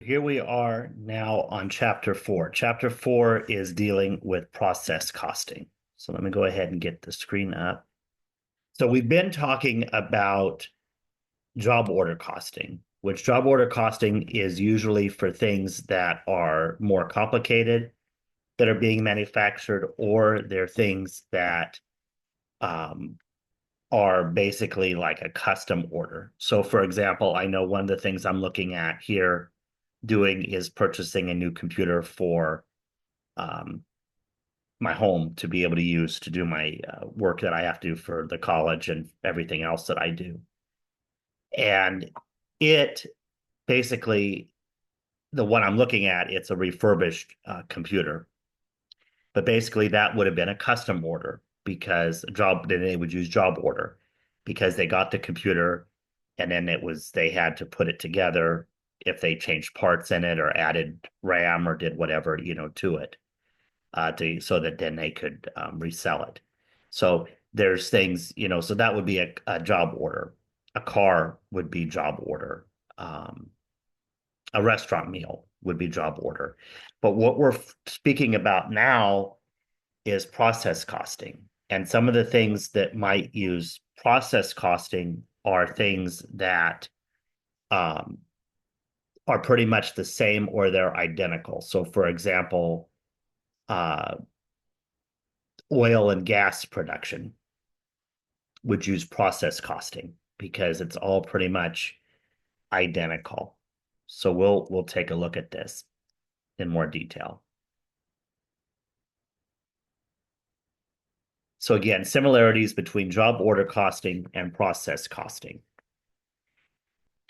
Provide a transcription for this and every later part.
Here we are now on chapter 4. Chapter 4 is dealing with process costing. So let me go ahead and get the screen up. So we've been talking about job order costing, which job order costing is usually for things that are more complicated that are being manufactured, or they're things that um, are basically like a custom order. So, for example, I know one of the things I'm looking at here doing is purchasing a new computer for um, my home to be able to use to do my work that I have to do for the college and everything else that I do. And it basically, the one I'm looking at, it's a refurbished computer. But basically, that would have been a custom order because job, then they would use job order because they got the computer and then they had to put it together if they changed parts in it or added RAM or did whatever, to it, so that then they could resell it. So there's things, so that would be a job order. A car would be job order. Um, a restaurant meal would be job order. But what we're speaking about now is process costing. And some of the things that might use process costing are things that um, are pretty much the same or they're identical. So, for example, uh, oil and gas production would use process costing because it's all pretty much identical. So we'll take a look at this in more detail. So again, similarities between job order costing and process costing.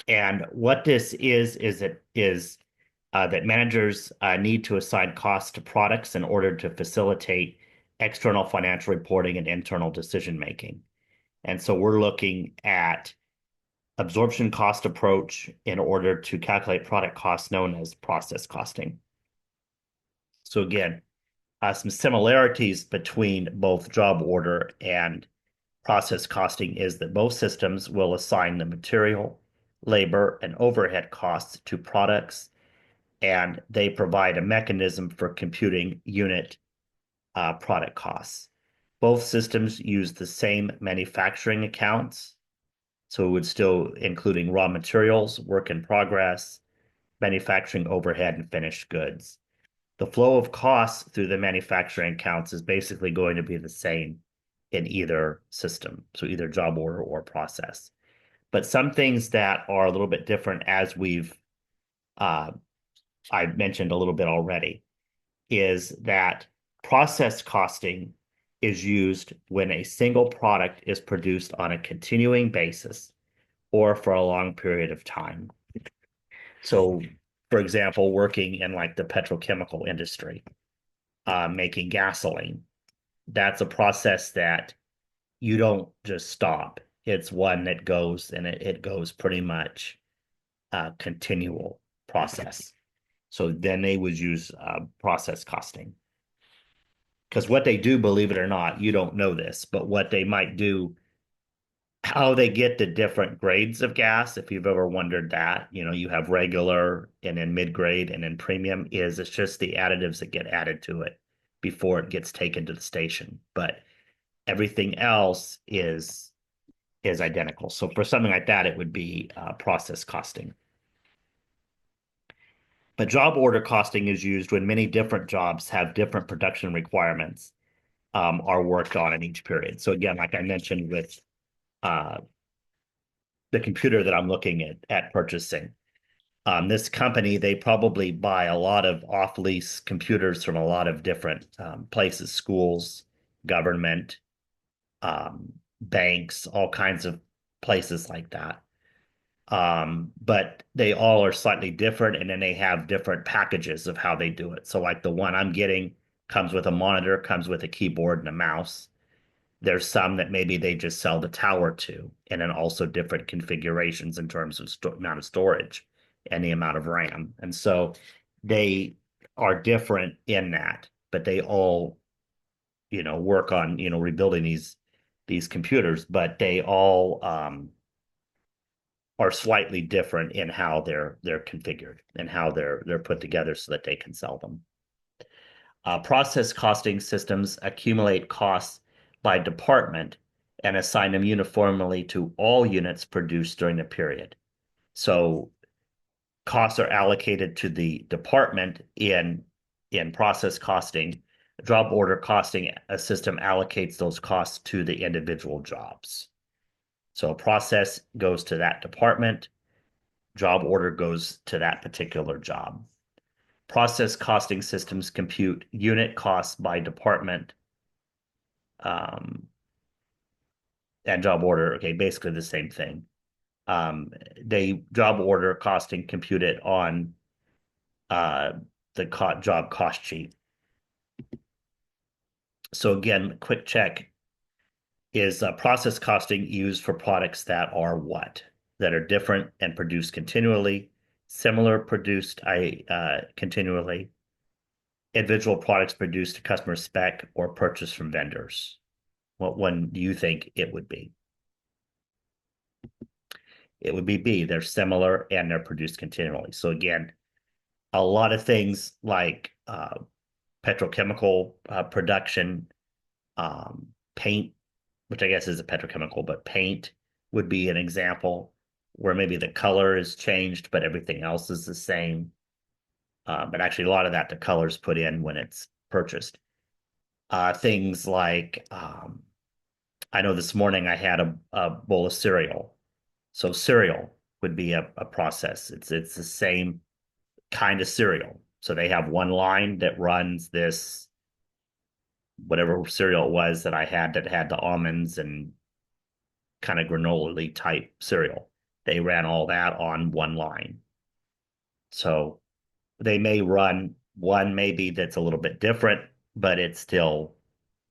And what this is that managers need to assign costs to products in order to facilitate external financial reporting and internal decision making. And so we're looking at absorption cost approach in order to calculate product costs known as process costing. So again, some similarities between both job order and process costing is that both systems will assign the material, labor, and overhead costs to products, and they provide a mechanism for computing unit product costs. Both systems use the same manufacturing accounts, so it would still including raw materials, work in progress, manufacturing overhead, and finished goods. The flow of costs through the manufacturing accounts is basically going to be the same in either system, so either job order or process. But some things that are a little bit different, as uh, I mentioned a little bit already, is that process costing is used when a single product is produced on a continuing basis or for a long period of time. So, for example, working in like the petrochemical industry, making gasoline, that's a process that you don't just stop. It's one that goes and it goes pretty much continual process. So then they would use process costing. Because what they do, believe it or not, you don't know this, but what they might do, how they get the different grades of gas, if you've ever wondered that, you have regular and then mid-grade and then premium, is it's just the additives that get added to it before it gets taken to the station. But everything else is identical. So for something like that, it would be process costing. But job order costing is used when many different jobs have different production requirements are worked on in each period. So again, like I mentioned with uh, the computer that I'm looking at purchasing, this company, they probably buy a lot of off-lease computers from a lot of different places, schools, government, banks, all kinds of places like that. But they all are slightly different, and then they have different packages of how they do it. So, like the one I'm getting comes with a monitor, comes with a keyboard and a mouse. There's some that maybe they just sell the tower to, and then also different configurations in terms of amount of storage and the amount of RAM. And so they are different in that, but they all, work on, rebuilding these computers, but they all are slightly different in how they're configured and how they're put together so that they can sell them. Process costing systems accumulate costs by department and assign them uniformly to all units produced during the period. So costs are allocated to the department in process costing. Job order costing a system allocates those costs to the individual jobs. So a process goes to that department, job order goes to that particular job. Process costing systems compute unit costs by department, um, and job order. Okay, basically the same thing. They job order costing compute it on uh, the job cost sheet. So again, quick check is process costing used for products that are what? That are different and produced continually, similar produced continually, individual products produced to customer spec or purchased from vendors. What one do you think it would be? It would be B. They're similar and they're produced continually. So again, a lot of things like petrochemical production, paint, which I guess is a petrochemical, but paint would be an example where maybe the color is changed, but everything else is the same. But actually, a lot of that the color's put in when it's purchased. Things like I know this morning I had a bowl of cereal. So cereal would be a process. It's the same kind of cereal. So they have one line that runs this whatever cereal it was that I had that had the almonds and kind of granola type cereal. They ran all that on one line. So they may run one maybe that's a little bit different, but it's still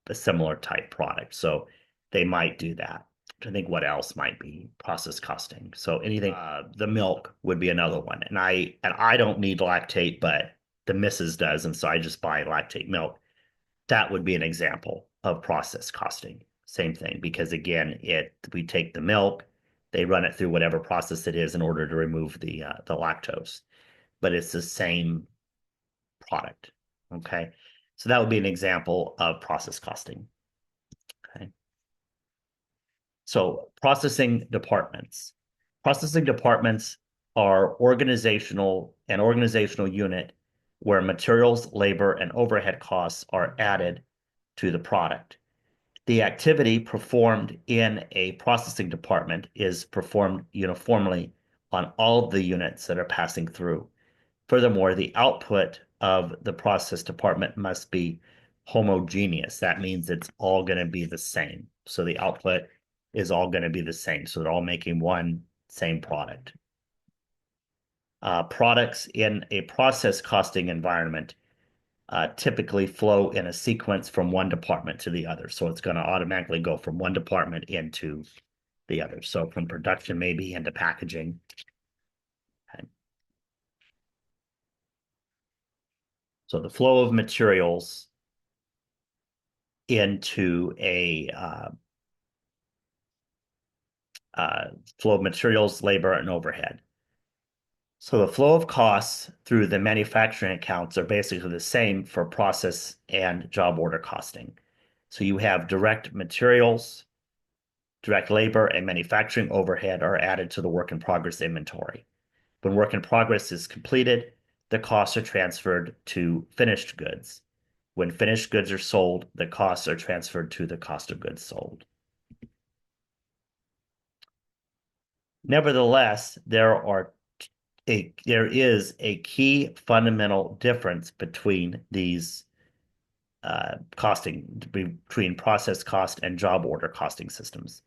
a similar type product. So they might do that. I think what else might be process costing. So anything, the milk would be another one. And I don't need lactate, but the missus does, and so I just buy lactate milk. That would be an example of process costing. Same thing, because again, we take the milk, they run it through whatever process it is in order to remove the lactose, but it's the same product. Okay, so that would be an example of process costing. Okay, so processing departments. Processing departments are an organizational unit where materials, labor, and overhead costs are added to the product. The activity performed in a processing department is performed uniformly on all of the units that are passing through. Furthermore, the output of the process department must be homogeneous. That means it's all going to be the same. So the output is all going to be the same. So they're all making one same product. Products in a process costing environment typically flow in a sequence from one department to the other. So it's going to automatically go from one department into the other. So from production maybe into packaging. Okay. So the flow of materials into a flow of materials, labor, and overhead. So the flow of costs through the manufacturing accounts are basically the same for process and job order costing. So you have direct materials, direct labor, and manufacturing overhead are added to the work in progress inventory. When work in progress is completed, the costs are transferred to finished goods. When finished goods are sold, the costs are transferred to the cost of goods sold. Nevertheless, there is a key fundamental difference between these costing, between process cost and job order costing systems.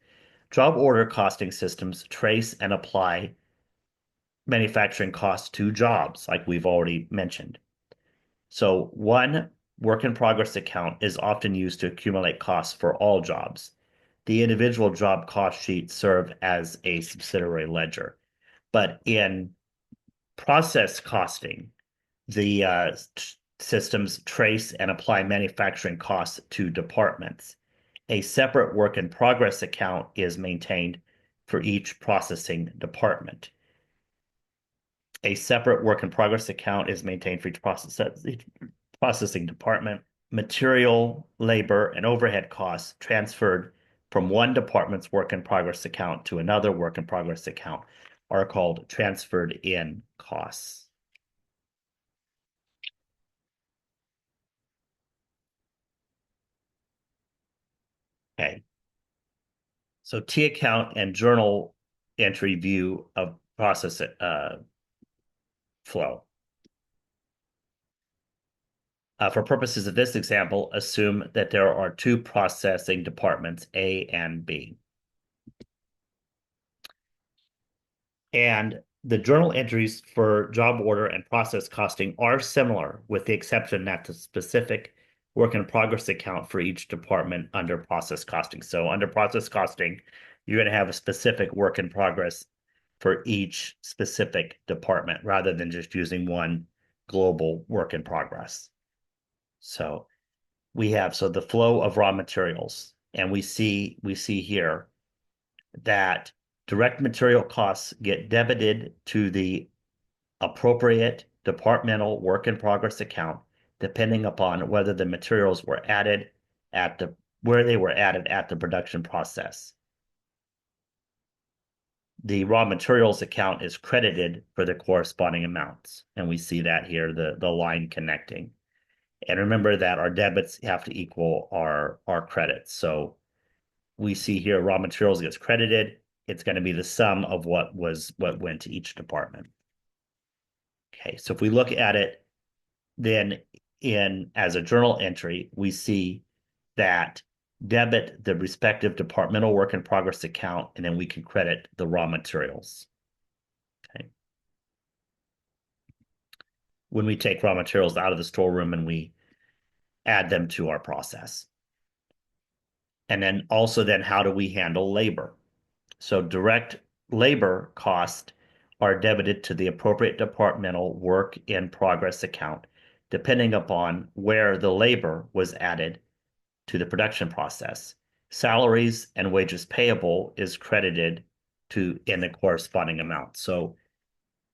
Job order costing systems trace and apply manufacturing costs to jobs, like we've already mentioned. So one work in progress account is often used to accumulate costs for all jobs. The individual job cost sheets serve as a subsidiary ledger. But in process costing, the systems trace and apply manufacturing costs to departments. A separate work in progress account is maintained for each processing department. A separate work in progress account is maintained for each processing department. Material, labor, and overhead costs transferred from one department's work in progress account to another work in progress account are called transferred in costs. Okay. So T account and journal entry view of process flow. For purposes of this example, assume that there are two processing departments, A and B. And the journal entries for job order and process costing are similar, with the exception that the specific work in progress account for each department under process costing. So under process costing, you're going to have a specific work in progress for each specific department rather than just using one global work in progress. So we have the flow of raw materials, and we see here that direct material costs get debited to the appropriate departmental work in progress account, depending upon whether the materials were added at where they were added at the production process. The raw materials account is credited for the corresponding amounts, and we see that here, the line connecting. And remember that our debits have to equal our credits. So we see here raw materials gets credited. It's going to be the sum of what went to each department. Okay, so if we look at it then as a journal entry, we see that debit the respective departmental work in progress account, and then we can credit the raw materials. Okay. When we take raw materials out of the storeroom and we add them to our process. And then also how do we handle labor? So direct labor costs are debited to the appropriate departmental work in progress account, depending upon where the labor was added to the production process. Salaries and wages payable is credited in the corresponding amount. So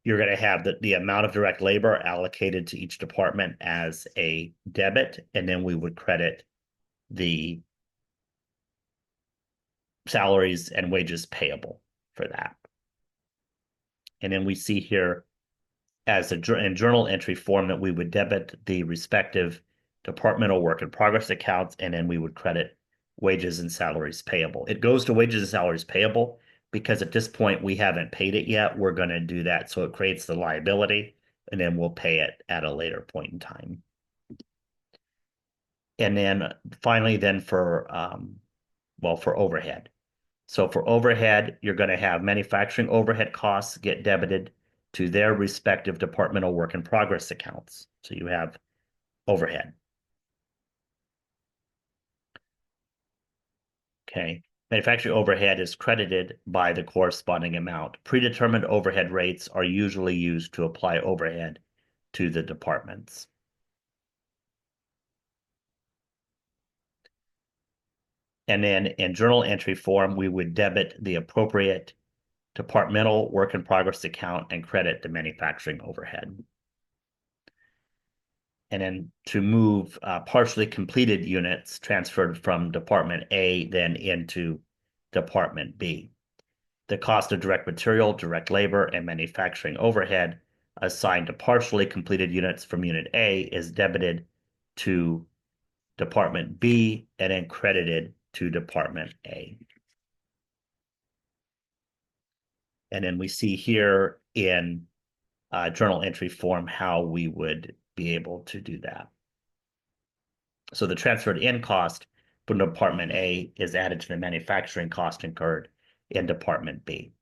you're going to have the amount of direct labor allocated to each department as a debit, and then we would credit the salaries and wages payable for that. And then we see here as in journal entry form that we would debit the respective departmental work in progress accounts, and then we would credit wages and salaries payable. It goes to wages and salaries payable because at this point we haven't paid it yet. We're going to do that. So it creates the liability, and then we'll pay it at a later point in time. And then finally, for overhead. So for overhead, you're going to have manufacturing overhead costs get debited to their respective departmental work in progress accounts. So you have overhead. Okay. Manufacturing overhead is credited by the corresponding amount. Predetermined overhead rates are usually used to apply overhead to the departments. And then in journal entry form, we would debit the appropriate departmental work in progress account and credit the manufacturing overhead. And then to move partially completed units transferred from Department A then into Department B. The cost of direct material, direct labor, and manufacturing overhead assigned to partially completed units from Unit A is debited to Department B and then credited to Department A. And then we see here in journal entry form how we would be able to do that. So the transferred in cost from Department A is added to the manufacturing cost incurred in Department B.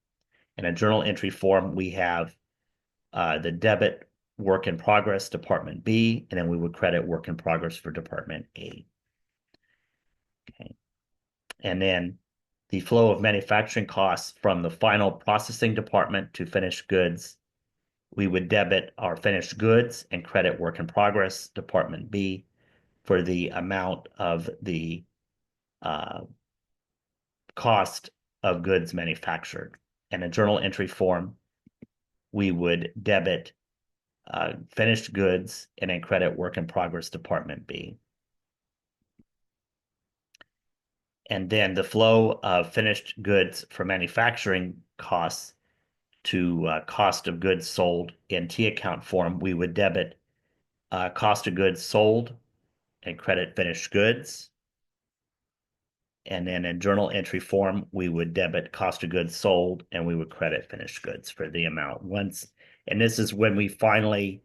In a journal entry form, we have the debit work in progress, Department B, and then we would credit work in progress for Department A. Okay. And then the flow of manufacturing costs from the final processing department to finished goods, we would debit our finished goods and credit work in progress, Department B, for the amount of the cost of goods manufactured. In a journal entry form, we would debit finished goods and a credit work in progress Department B. And then the flow of finished goods for manufacturing costs to cost of goods sold in T account form, we would debit cost of goods sold and credit finished goods. And then in journal entry form, we would debit cost of goods sold and we would credit finished goods for the amount once. And this is when we finally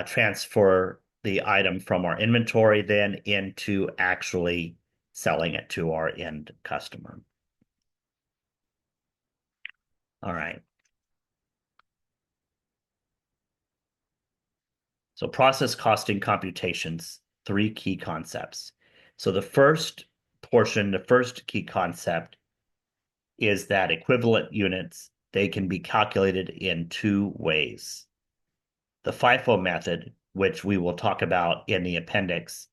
transfer the item from our inventory then into actually selling it to our end customer. All right. So process costing computations, three key concepts. So the first portion, the first key concept is that equivalent units, they can be calculated in two ways. The FIFO method, which we will talk about in the appendix,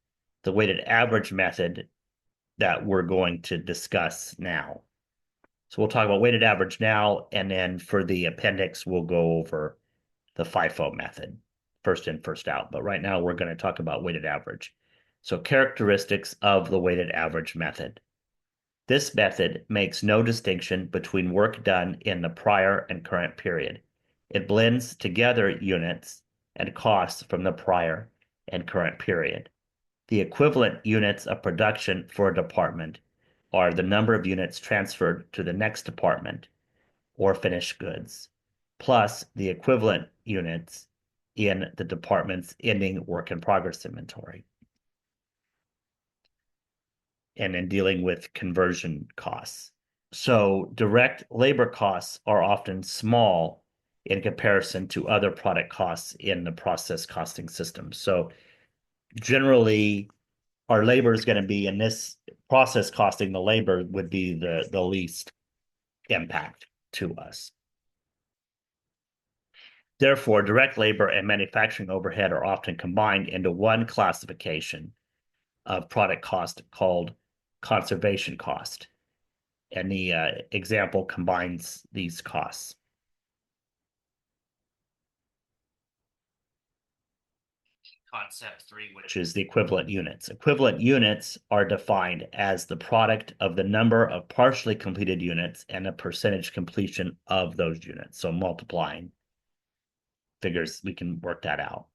the weighted average method that we're going to discuss now. So we'll talk about weighted average now, and then for the appendix, we'll go over the FIFO method, first in, first out. But right now, we're going to talk about weighted average. So characteristics of the weighted average method. This method makes no distinction between work done in the prior and current period. It blends together units and costs from the prior and current period. The equivalent units of production for a department are the number of units transferred to the next department or finished goods, plus the equivalent units in the department's ending work in progress inventory. And in dealing with conversion costs. So direct labor costs are often small in comparison to other product costs in the process costing system. So generally, our labor is going to be in this process costing, the labor would be the least impact to us. Therefore, direct labor and manufacturing overhead are often combined into one classification of product cost called conservation cost. And the example combines these costs. Concept 3, which is the equivalent units. Equivalent units are defined as the product of the number of partially completed units and a percentage completion of those units. So multiplying figures, we can work that out.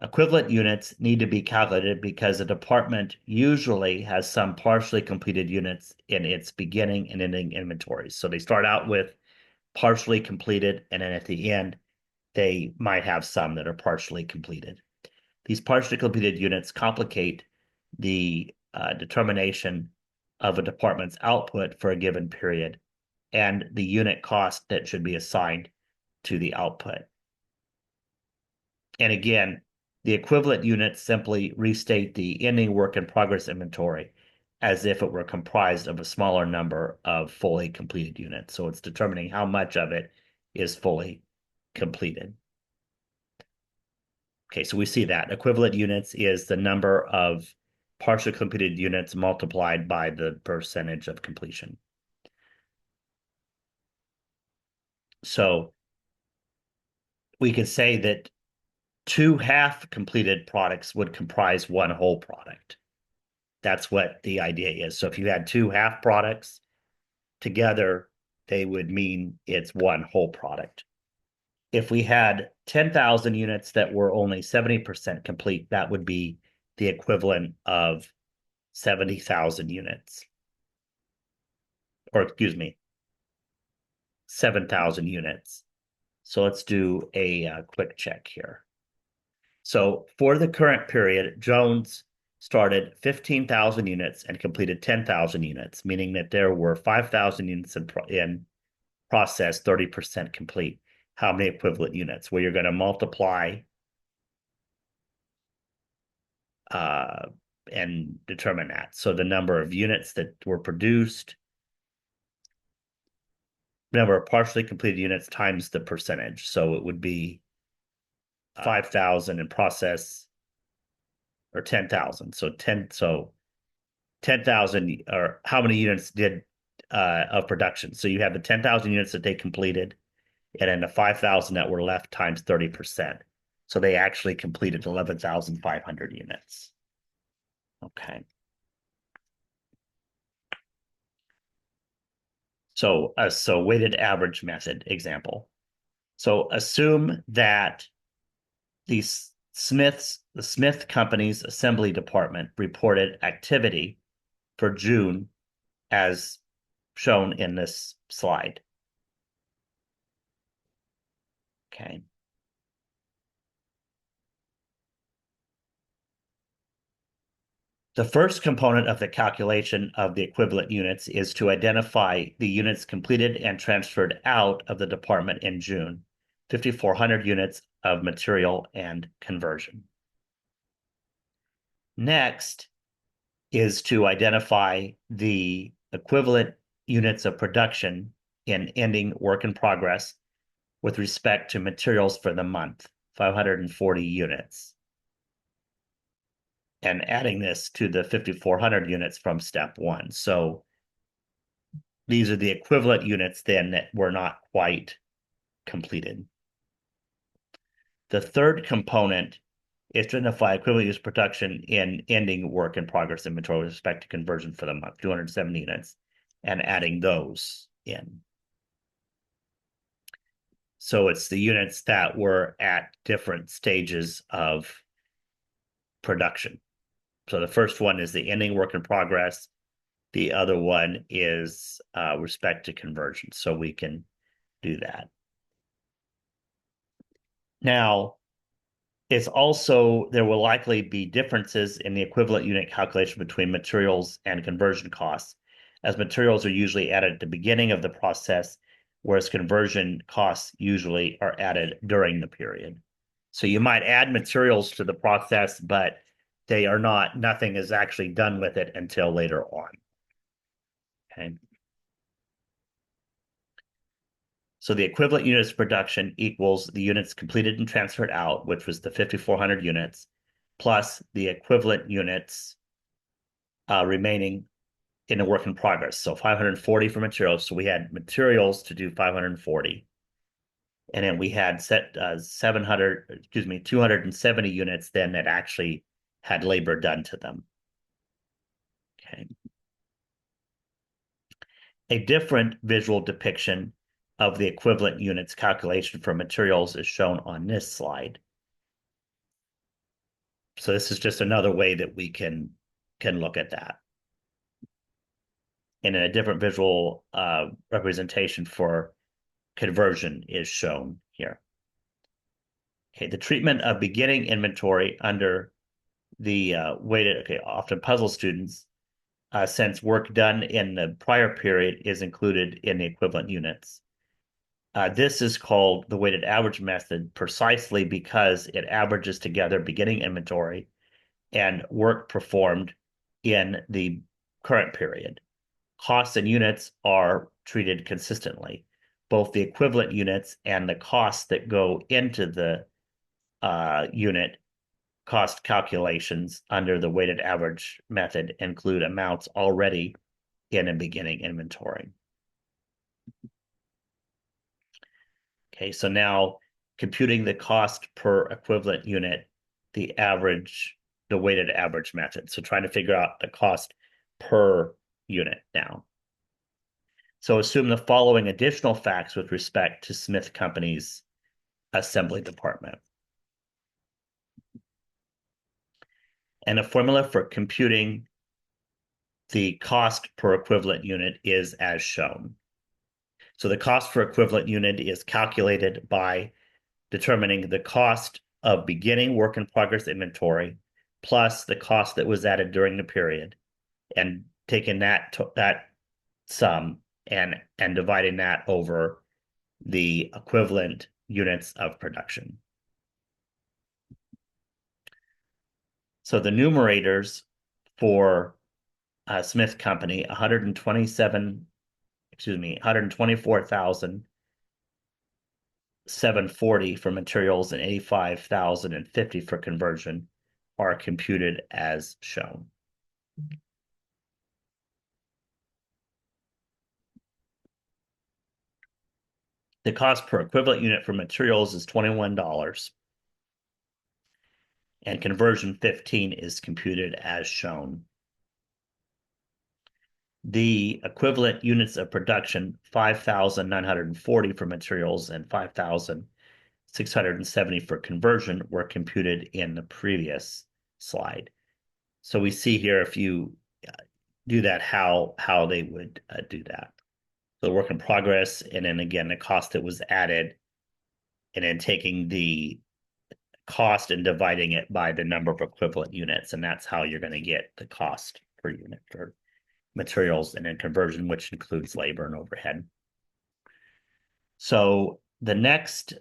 Equivalent units need to be calculated because a department usually has some partially completed units in its beginning and ending inventories. So they start out with partially completed, and then at the end, they might have some that are partially completed. These partially completed units complicate the determination of a department's output for a given period and the unit cost that should be assigned to the output. And again, the equivalent units simply restate the ending work in progress inventory as if it were comprised of a smaller number of fully completed units. So it's determining how much of it is fully completed. Okay, so we see that equivalent units is the number of partially completed units multiplied by the percentage of completion. So we could say that two half completed products would comprise one whole product. That's what the idea is. So if you had two half products together, they would mean it's one whole product. If we had 10,000 units that were only 70% complete, that would be the equivalent of 70,000 units. Or excuse me, 7,000 units. So let's do a quick check here. So for the current period, Jones started 15,000 units and completed 10,000 units, meaning that there were 5,000 units in process, 30% complete. How many equivalent units? Well, you're going to multiply and determine that. So the number of units that were produced, number of partially completed units times the percentage. So it would be 5,000 in process or 10,000. So 10,000 or how many units did of production. So you have the 10,000 units that they completed, and then the 5,000 that were left times 30%. So they actually completed 11,500 units. Okay. So weighted average method example. So assume that the Smith Company's assembly department reported activity for June as shown in this slide. Okay. The first component of the calculation of the equivalent units is to identify the units completed and transferred out of the department in June, 5,400 units of material and conversion. Next is to identify the equivalent units of production in ending work in progress with respect to materials for the month, 540 units, and adding this to the 5,400 units from step one. So these are the equivalent units then that were not quite completed. The third component is to identify equivalent use production in ending work in progress inventory with respect to conversion for the month, 270 units, and adding those in. So it's the units that were at different stages of production. So the first one is the ending work in progress. The other one is respect to conversion. So we can do that. Now, it's also, there will likely be differences in the equivalent unit calculation between materials and conversion costs, as materials are usually added at the beginning of the process, whereas conversion costs usually are added during the period. So you might add materials to the process, but they are not, nothing is actually done with it until later on. Okay. So the equivalent units of production equals the units completed and transferred out, which was the 5,400 units, plus the equivalent units remaining in a work in progress. So 540 for materials. So we had materials to do 540. And then we had 270 units then that actually had labor done to them. Okay. A different visual depiction of the equivalent units calculation for materials is shown on this slide. So this is just another way that we can look at that. And then a different visual representation for conversion is shown here. Okay, the treatment of beginning inventory under the weighted, okay, often puzzle students, since work done in the prior period is included in the equivalent units. This is called the weighted average method precisely because it averages together beginning inventory and work performed in the current period. Costs and units are treated consistently. Both the equivalent units and the costs that go into the unit cost calculations under the weighted average method include amounts already in a beginning inventory. Okay, so now computing the cost per equivalent unit, the weighted average method. So trying to figure out the cost per unit now. So assume the following additional facts with respect to Smith Company's assembly department. And a formula for computing the cost per equivalent unit is as shown. So the cost per equivalent unit is calculated by determining the cost of beginning work in progress inventory plus the cost that was added during the period, and taking that sum and dividing that over the equivalent units of production. So the numerators for Smith Company, 124,740 for materials and 85,050 for conversion are computed as shown. The cost per equivalent unit for materials is $21, and conversion 15 is computed as shown. The equivalent units of production, 5,940 for materials and 5,670 for conversion, were computed in the previous slide. So we see here, if you do that, how they would do that. So the work in progress, and then again, the cost that was added, and then taking the cost and dividing it by the number of equivalent units. And that's how you're going to get the cost per unit for materials and then conversion, which includes labor and overhead. So the next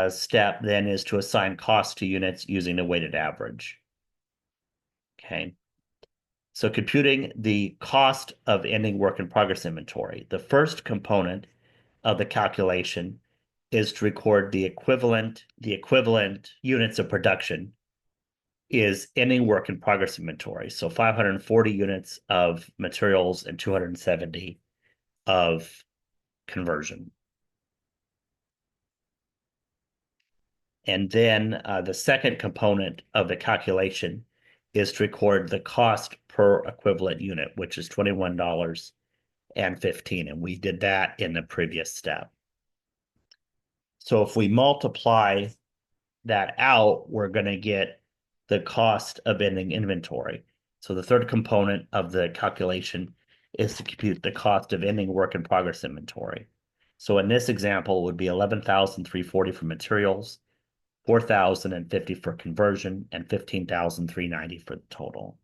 step then is to assign cost to units using the weighted average. Okay. So computing the cost of ending work in progress inventory. The first component of the calculation is to record the equivalent units of production is ending work in progress inventory. So 540 units of materials and 270 of conversion. And then the second component of the calculation is to record the cost per equivalent unit, which is $21.15. And we did that in the previous step. So if we multiply that out, we're going to get the cost of ending inventory. So the third component of the calculation is to compute the cost of ending work in progress inventory. So in this example, it would be 11,340 for materials, 4,050 for conversion, and 15,390 for the total.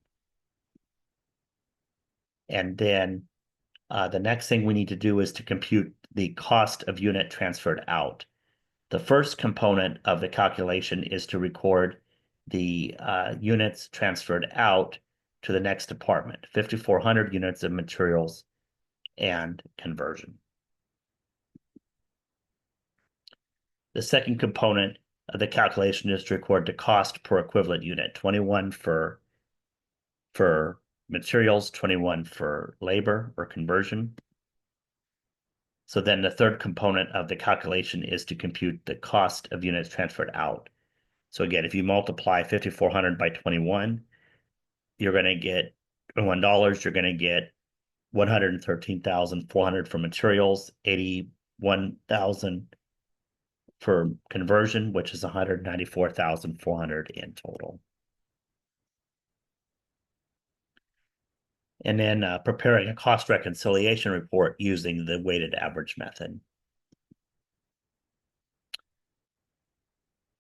And then the next thing we need to do is to compute the cost of unit transferred out. The first component of the calculation is to record the units transferred out to the next department, 5,400 units of materials and conversion. The second component of the calculation is to record the cost per equivalent unit, 21 for materials, 21 for labor or conversion. So then the third component of the calculation is to compute the cost of units transferred out. So again, if you multiply 5,400 by 21, you're going to get $21. You're going to get 113,400 for materials, 81,000 for conversion, which is 194,400 in total. And then preparing a cost reconciliation report using the weighted average method.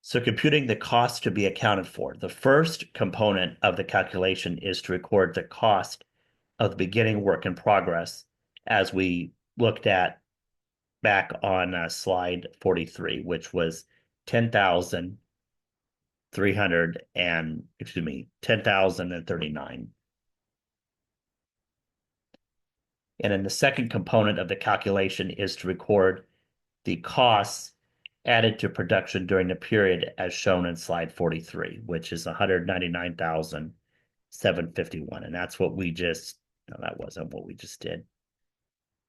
So computing the cost to be accounted for. The first component of the calculation is to record the cost of the beginning work in progress, as we looked at back on slide 43, which was 10,039. And then the second component of the calculation is to record the costs added to production during the period as shown in slide 43, which is 199,751. And that's what we just, no, that wasn't what we just did.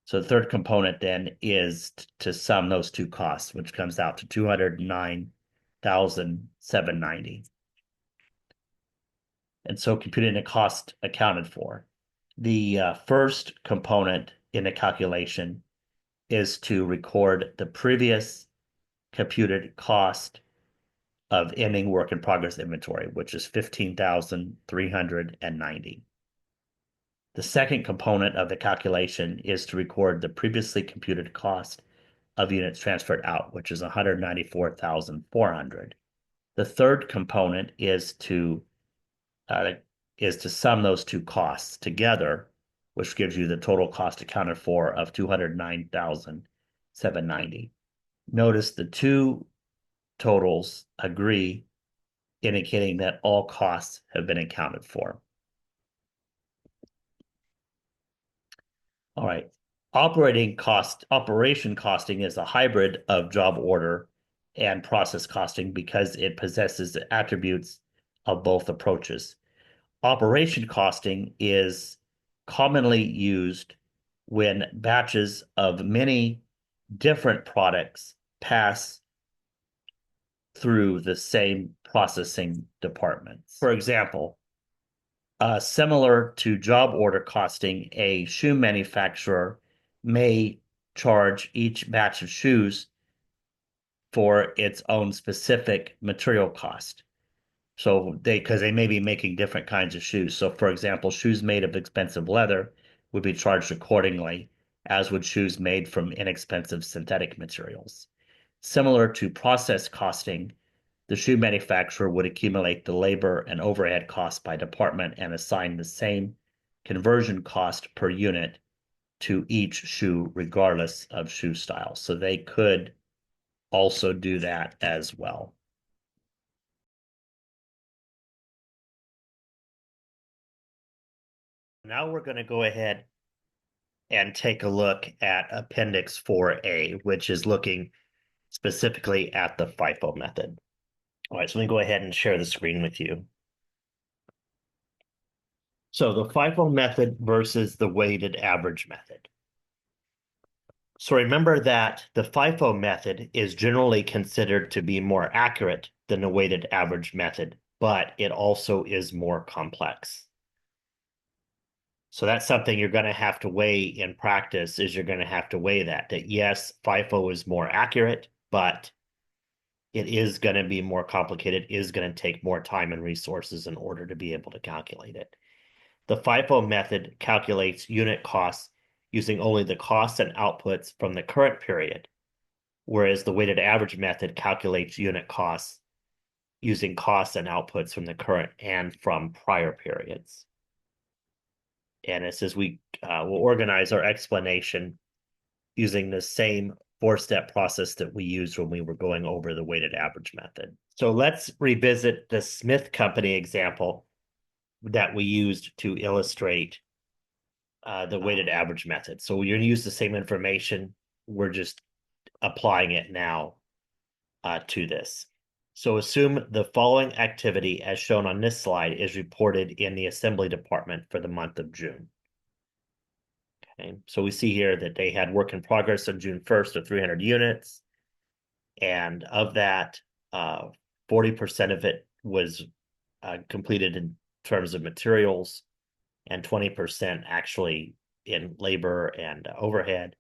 So the third component then is to sum those two costs, which comes out to 209,790. And so computing the cost accounted for. The first component in the calculation is to record the previous computed cost of ending work in progress inventory, which is 15,390. The second component of the calculation is to record the previously computed cost of units transferred out, which is 194,400. The third component is to sum those two costs together, which gives you the total cost accounted for of 209,790. Notice the two totals agree, indicating that all costs have been accounted for. All right. Operation costing is a hybrid of job order and process costing because it possesses the attributes of both approaches. Operation costing is commonly used when batches of many different products pass through the same processing departments. For example, similar to job order costing, a shoe manufacturer may charge each batch of shoes for its own specific material cost. So because they may be making different kinds of shoes. So for example, shoes made of expensive leather would be charged accordingly, as would shoes made from inexpensive synthetic materials. Similar to process costing, the shoe manufacturer would accumulate the labor and overhead costs by department and assign the same conversion cost per unit to each shoe, regardless of shoe style. So they could also do that as well. Now we're going to go ahead and take a look at Appendix 4A, which is looking specifically at the FIFO method. All right, so let me go ahead and share the screen with you. So the FIFO method versus the weighted average method. So remember that the FIFO method is generally considered to be more accurate than the weighted average method, but it also is more complex. So that's something you're going to have to weigh in practice, is you're going to have to weigh that yes, FIFO is more accurate, but it is going to be more complicated, is going to take more time and resources in order to be able to calculate it. The FIFO method calculates unit costs using only the costs and outputs from the current period, whereas the weighted average method calculates unit costs using costs and outputs from the current and from prior periods. And it says we will organize our explanation using the same four-step process that we used when we were going over the weighted average method. So let's revisit the Smith Company example that we used to illustrate the weighted average method. So we're going to use the same information. We're just applying it now to this. So assume the following activity, as shown on this slide, is reported in the assembly department for the month of June. Okay, so we see here that they had work in progress on June 1st of 300 units. And of that, 40% of it was completed in terms of materials, and 20% actually in labor and overhead.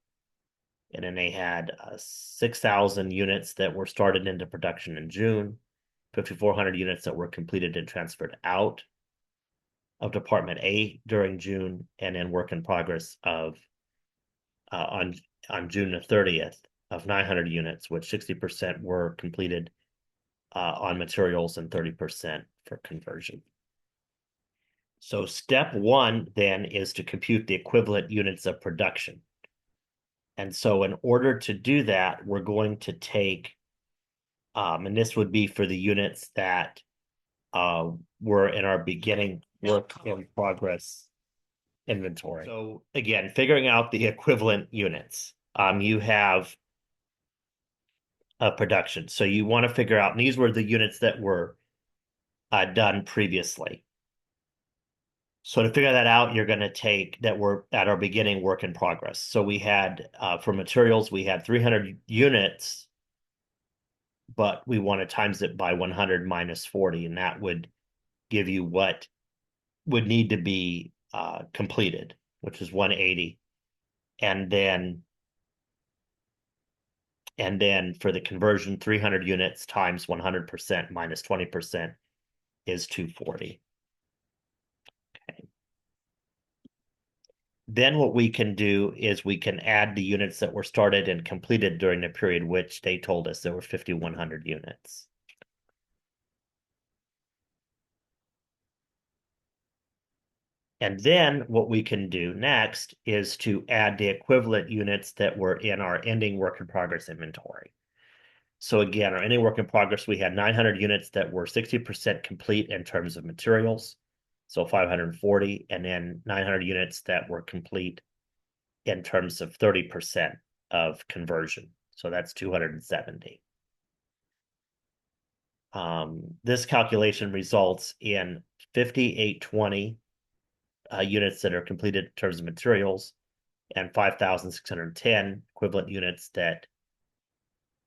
And then they had 6,000 units that were started into production in June, 5,400 units that were completed and transferred out of Department A during June, and then work in progress of on June the 30th of 900 units, which 60% were completed on materials and 30% for conversion. So step one then is to compute the equivalent units of production. And so in order to do that, we're going to take, and this would be for the units that were in our beginning work in progress inventory. So again, figuring out the equivalent units, you have a production. So you want to figure out, and these were the units that were done previously. So to figure that out, you're going to take that we're at our beginning work in progress. So we had, for materials, we had 300 units, but we want to times it by 100 minus 40, and that would give you what would need to be completed, which is 180. And then for the conversion, 300 units times 100% minus 20% is 240. Okay. Then what we can do is we can add the units that were started and completed during the period, which they told us there were 5,100 units. And then what we can do next is to add the equivalent units that were in our ending work in progress inventory. So again, our ending work in progress, we had 900 units that were 60% complete in terms of materials, so 540, and then 900 units that were complete in terms of 30% of conversion. So that's 270. This calculation results in 5,820 units that are completed in terms of materials, and 5,610 equivalent units that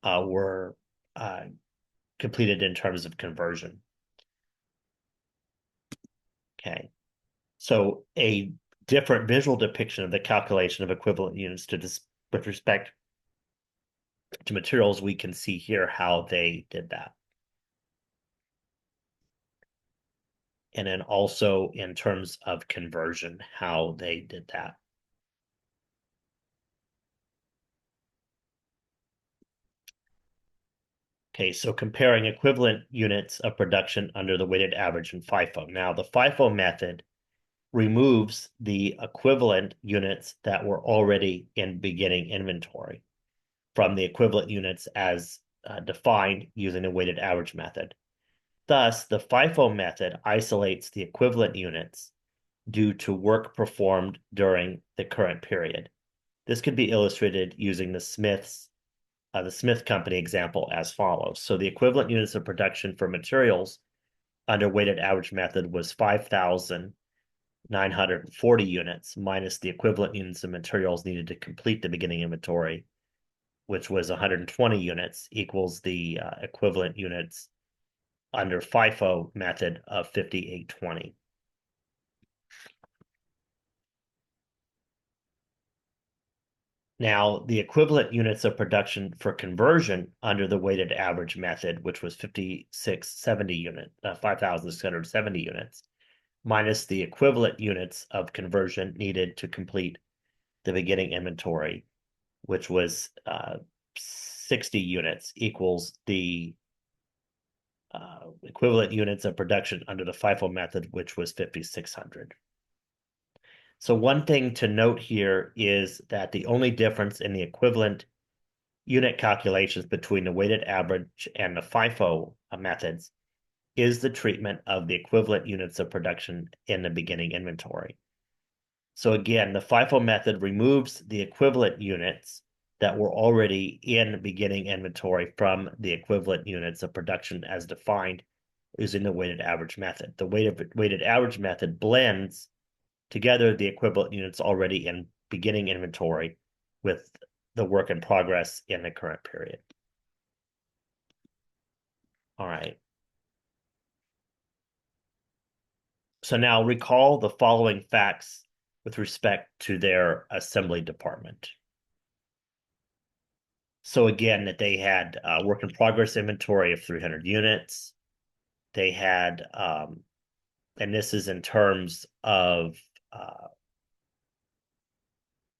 were completed in terms of conversion. Okay, so a different visual depiction of the calculation of equivalent units with respect to materials, we can see here how they did that. And then also in terms of conversion, how they did that. Okay, so comparing equivalent units of production under the weighted average in FIFO. Now, the FIFO method removes the equivalent units that were already in beginning inventory from the equivalent units as defined using the weighted average method. Thus, the FIFO method isolates the equivalent units due to work performed during the current period. This could be illustrated using the Smith Company example as follows. So the equivalent units of production for materials under weighted average method was 5,940 units minus the equivalent units of materials needed to complete the beginning inventory, which was 120 units, equals the equivalent units under FIFO method of 5,820. Now, the equivalent units of production for conversion under the weighted average method, which was 5,670 units, minus the equivalent units of conversion needed to complete the beginning inventory, which was 60 units, equals the equivalent units of production under the FIFO method, which was 5,600. So one thing to note here is that the only difference in the equivalent unit calculations between the weighted average and the FIFO methods is the treatment of the equivalent units of production in the beginning inventory. So again, the FIFO method removes the equivalent units that were already in beginning inventory from the equivalent units of production as defined using the weighted average method. The weighted average method blends together the equivalent units already in beginning inventory with the work in progress in the current period. All right. So now recall the following facts with respect to their assembly department. So again, that they had work in progress inventory of 300 units. They had, and this is in terms of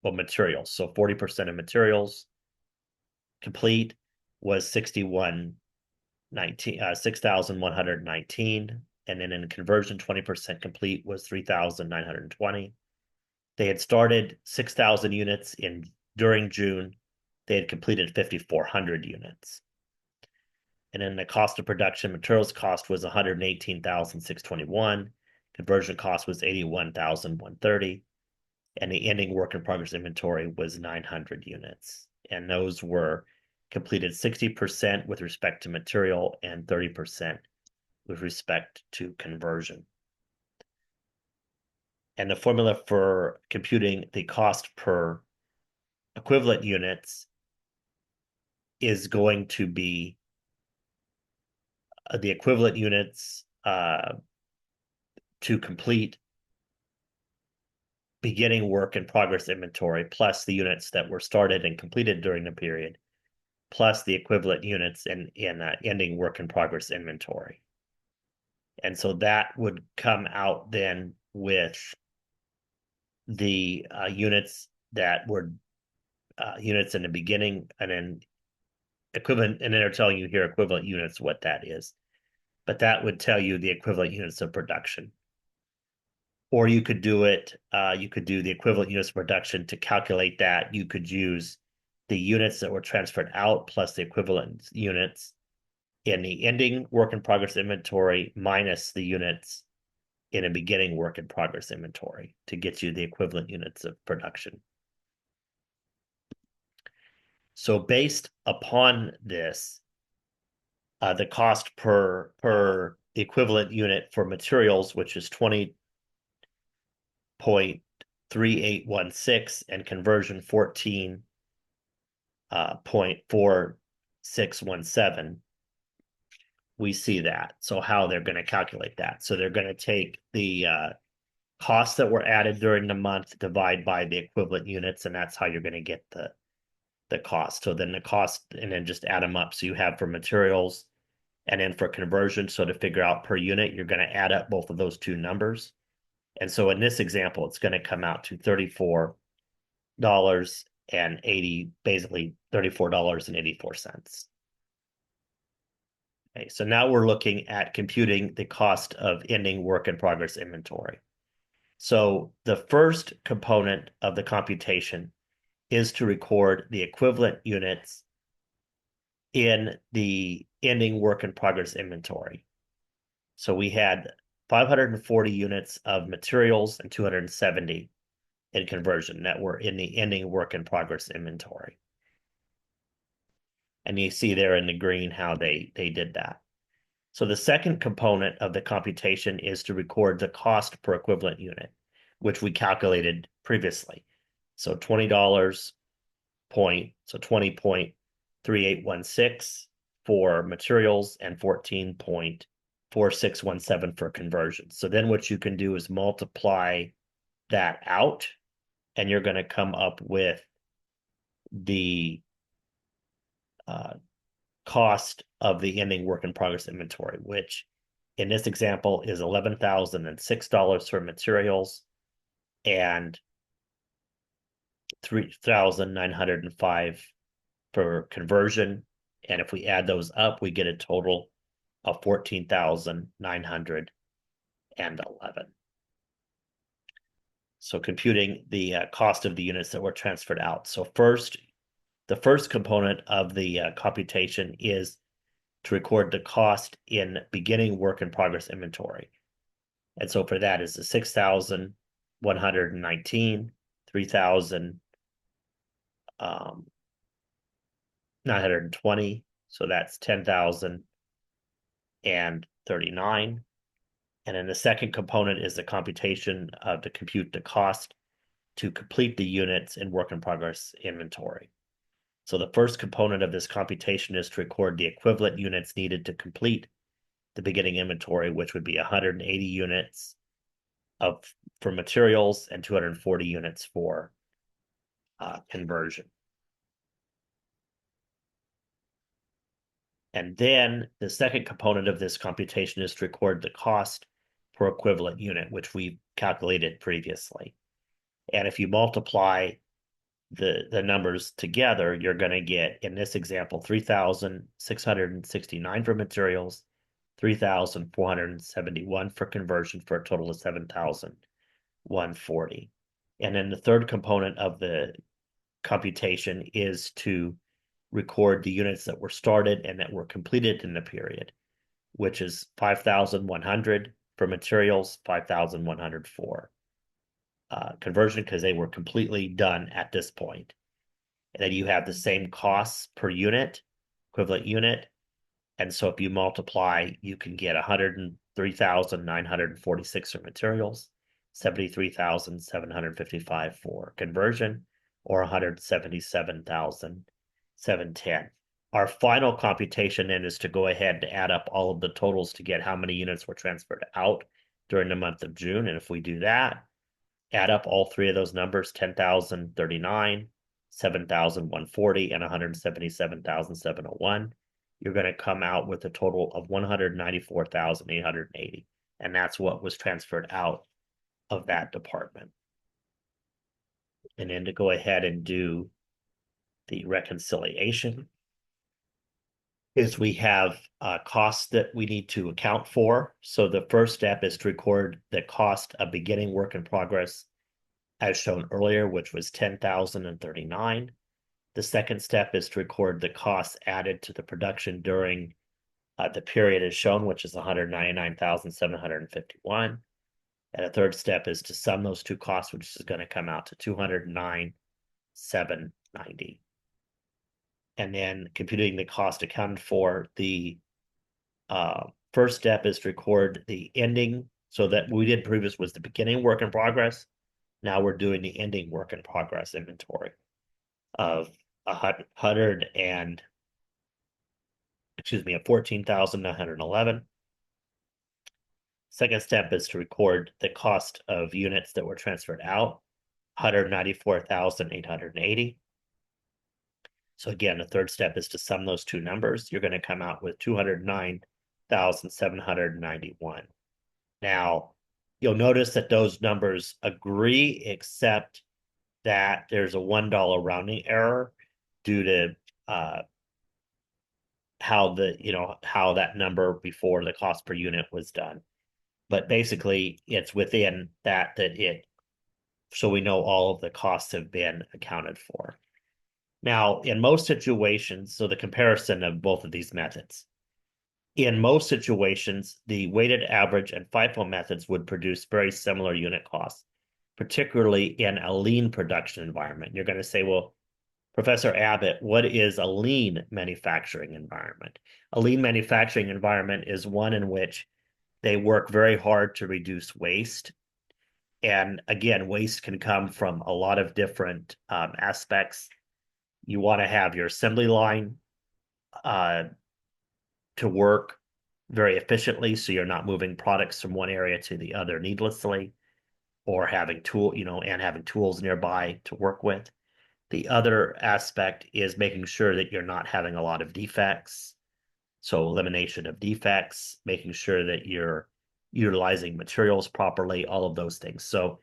materials. So 40% of materials complete was 6,119. And then in conversion, 20% complete was 3,920. They had started 6,000 units during June. They had completed 5,400 units. And then the cost of production, materials cost was 118,621. Conversion cost was 81,130. And the ending work in progress inventory was 900 units. And those were completed 60% with respect to material and 30% with respect to conversion. And the formula for computing the cost per equivalent units is going to be the equivalent units to complete beginning work in progress inventory plus the units that were started and completed during the period plus the equivalent units in ending work in progress inventory. And so that would come out then with the units that were units in the beginning and then equivalent, and then they're telling you here equivalent units, what that is. But that would tell you the equivalent units of production. Or you could do it, you could do the equivalent units of production to calculate that. You could use the units that were transferred out plus the equivalent units in the ending work in progress inventory minus the units in a beginning work in progress inventory to get you the equivalent units of production. So based upon this, the cost per equivalent unit for materials, which is 20.3816 and conversion 14.4 4617, we see that. So how they're going to calculate that. So they're going to take the costs that were added during the month, divide by the equivalent units, and that's how you're going to get the cost. So then the cost, and then just add them up. So you have for materials and then for conversion. So to figure out per unit, you're going to add up both of those two numbers. And so in this example, it's going to come out to basically $34.84. Okay, so now we're looking at computing the cost of ending work in progress inventory. So the first component of the computation is to record the equivalent units in the ending work in progress inventory. So we had 540 units of materials and 270 in conversion that were in the ending work in progress inventory. And you see there in the green how they did that. So the second component of the computation is to record the cost per equivalent unit, which we calculated previously. So $20 so 20.3816 for materials and 14.4617 for conversion. So then what you can do is multiply that out, and you're going to come up with the cost of the ending work in progress inventory, which in this example is $11,006 for materials and $3,905 for conversion. And if we add those up, we get a total of $14,911. So computing the cost of the units that were transferred out. So the first component of the computation is to record the cost in beginning work in progress inventory. And so for that is the 6,119, 3,920. So that's 10,039. And then the second component is the computation to compute the cost to complete the units in work in progress inventory. So the first component of this computation is to record the equivalent units needed to complete the beginning inventory, which would be 180 units for materials and 240 units for conversion. And then the second component of this computation is to record the cost per equivalent unit, which we calculated previously. And if you multiply the numbers together, you're going to get, in this example, 3,669 for materials, 3,471 for conversion, for a total of 7,140. And then the third component of the computation is to record the units that were started and that were completed in the period, which is 5,100 for materials, 5,100 for conversion, because they were completely done at this point. And then you have the same costs per unit, equivalent unit. And so if you multiply, you can get 103,946 for materials, 73,755 for conversion, or 177,710. Our final computation then is to go ahead and add up all of the totals to get how many units were transferred out during the month of June. And if we do that, add up all three of those numbers, 10,039, 7,140, and 177,701, you're going to come out with a total of 194,880. And that's what was transferred out of that department. And then to go ahead and do the reconciliation is we have costs that we need to account for. So the first step is to record the cost of beginning work in progress as shown earlier, which was 10,039. The second step is to record the costs added to the production during the period as shown, which is 199,751. And the third step is to sum those two costs, which is going to come out to 209,790. And then computing the cost accounted for, the first step is to record the ending. So that we did previous was the beginning work in progress. Now we're doing the ending work in progress inventory of excuse me, of 14,911. Second step is to record the cost of units that were transferred out, 194,880. So again, the third step is to sum those two numbers. You're going to come out with 209,791. Now, you'll notice that those numbers agree, except that there's a $1 rounding error due to how that number before the cost per unit was done. But basically, it's within that so we know all of the costs have been accounted for. Now, in most situations, so the comparison of both of these methods, in most situations, the weighted average and FIFO methods would produce very similar unit costs, particularly in a lean production environment. You're going to say, well, Professor Abbott, what is a lean manufacturing environment? A lean manufacturing environment is one in which they work very hard to reduce waste. And again, waste can come from a lot of different aspects. You want to have your assembly line to work very efficiently, so you're not moving products from one area to the other needlessly, or having tools nearby to work with. The other aspect is making sure that you're not having a lot of defects. So elimination of defects, making sure that you're utilizing materials properly, all of those things. So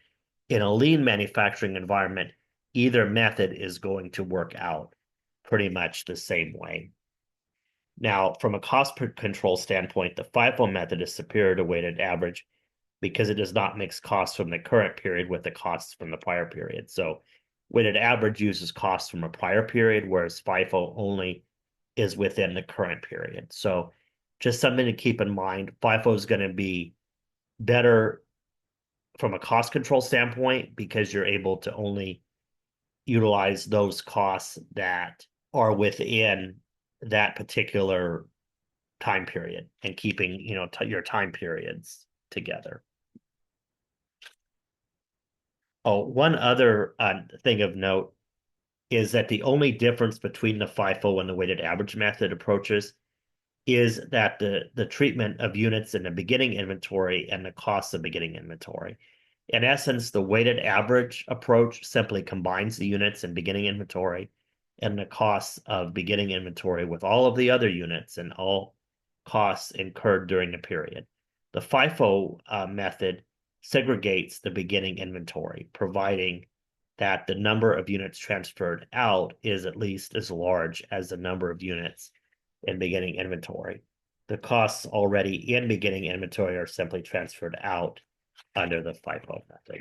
in a lean manufacturing environment, either method is going to work out pretty much the same way. Now, from a cost control standpoint, the FIFO method is superior to weighted average because it does not mix costs from the current period with the costs from the prior period. So weighted average uses costs from a prior period, whereas FIFO only is within the current period. So just something to keep in mind. FIFO is going to be better from a cost control standpoint because you're able to only utilize those costs that are within that particular time period and keeping your time periods together. Oh, one other thing of note is that the only difference between the FIFO and the weighted average method approaches is that the treatment of units in the beginning inventory and the costs of beginning inventory. In essence, the weighted average approach simply combines the units in beginning inventory and the costs of beginning inventory with all of the other units and all costs incurred during the period. The FIFO method segregates the beginning inventory, providing that the number of units transferred out is at least as large as the number of units in beginning inventory. The costs already in beginning inventory are simply transferred out under the FIFO method.